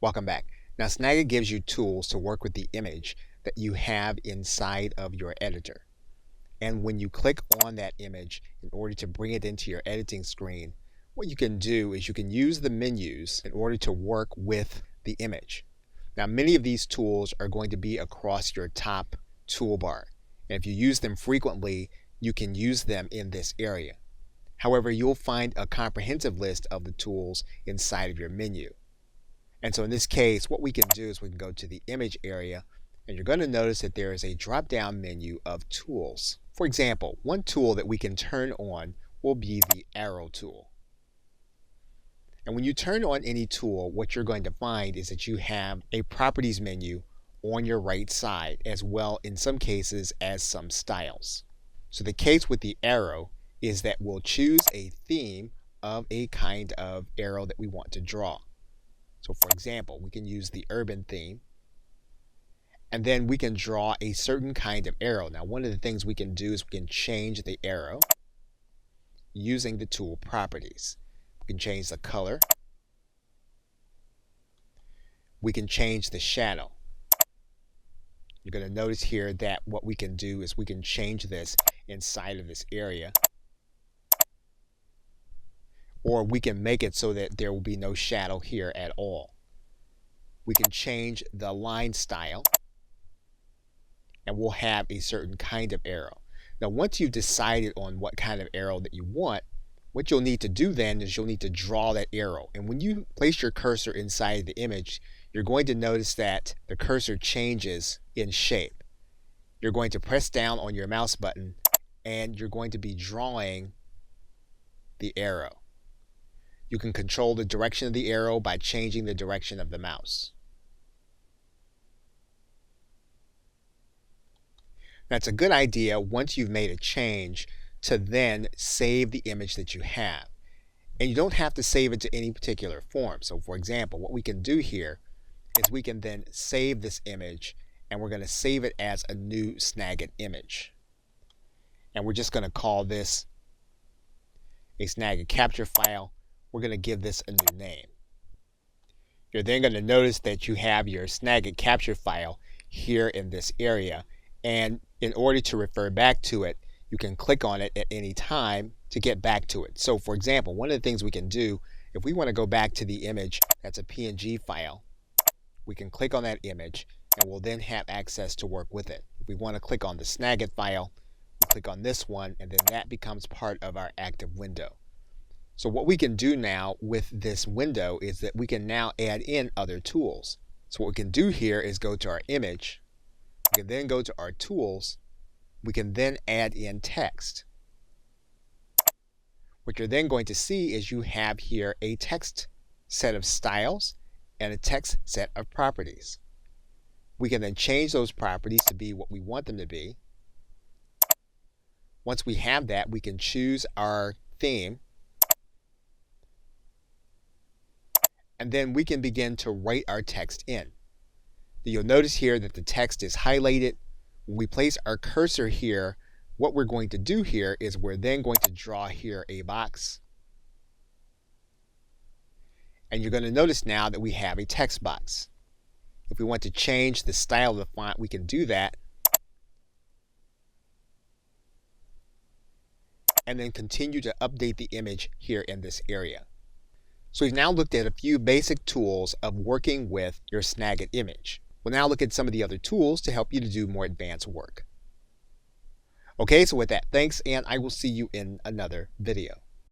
Welcome back. Now Snagit gives you tools to work with the image that you have inside of your editor. And when you click on that image in order to bring it into your editing screen, what you can do is you can use the menus in order to work with the image. Now many of these tools are going to be across your top toolbar. And if you use them frequently, you can use them in this area. However, you'll find a comprehensive list of the tools inside of your menu. And so in this case, what we can do is we can go to the image area, and you're going to notice that there is a drop-down menu of tools. For example, one tool that we can turn on will be the arrow tool. And when you turn on any tool, what you're going to find is that you have a properties menu on your right side, as well in some cases as some styles. So the case with the arrow is that we'll choose a theme of a kind of arrow that we want to draw. So for example, we can use the urban theme, and then we can draw a certain kind of arrow. Now one of the things we can do is we can change the arrow using the tool properties. We can change the color. We can change the shadow. You're going to notice here that what we can do is we can change this inside of this area. Or we can make it so that there will be no shadow here at all. We can change the line style, and we'll have a certain kind of arrow. Now once you've decided on what kind of arrow that you want, what you'll need to do then is you'll need to draw that arrow. And when you place your cursor inside the image, you're going to notice that the cursor changes in shape. You're going to press down on your mouse button, and you're going to be drawing the arrow. You can control the direction of the arrow by changing the direction of the mouse. That's a good idea once you've made a change to then save the image that you have. And you don't have to save it to any particular form. So for example, what we can do here is we can then save this image, and we're going to save it as a new Snagit image. And we're just going to call this a Snagit capture file. We're going to give this a new name. You're then going to notice that you have your Snagit capture file here in this area, and in order to refer back to it, you can click on it at any time to get back to it. So for example, one of the things we can do, if we want to go back to the image that's a PNG file, we can click on that image and we'll then have access to work with it. If we want to click on the Snagit file, we click on this one, and then that becomes part of our active window. So what we can do now with this window is that we can now add in other tools. So what we can do here is go to our image. We can then go to our tools. We can then add in text. What you're then going to see is you have here a text set of styles and a text set of properties. We can then change those properties to be what we want them to be. Once we have that, we can choose our theme. And then we can begin to write our text in. You'll notice here that the text is highlighted. When we place our cursor here, what we're going to do here is we're then going to draw here a box. And you're going to notice now that we have a text box. If we want to change the style of the font, we can do that. And then continue to update the image here in this area. So we've now looked at a few basic tools of working with your Snagit image. We'll now look at some of the other tools to help you to do more advanced work. Okay, so with that, thanks, and I will see you in another video.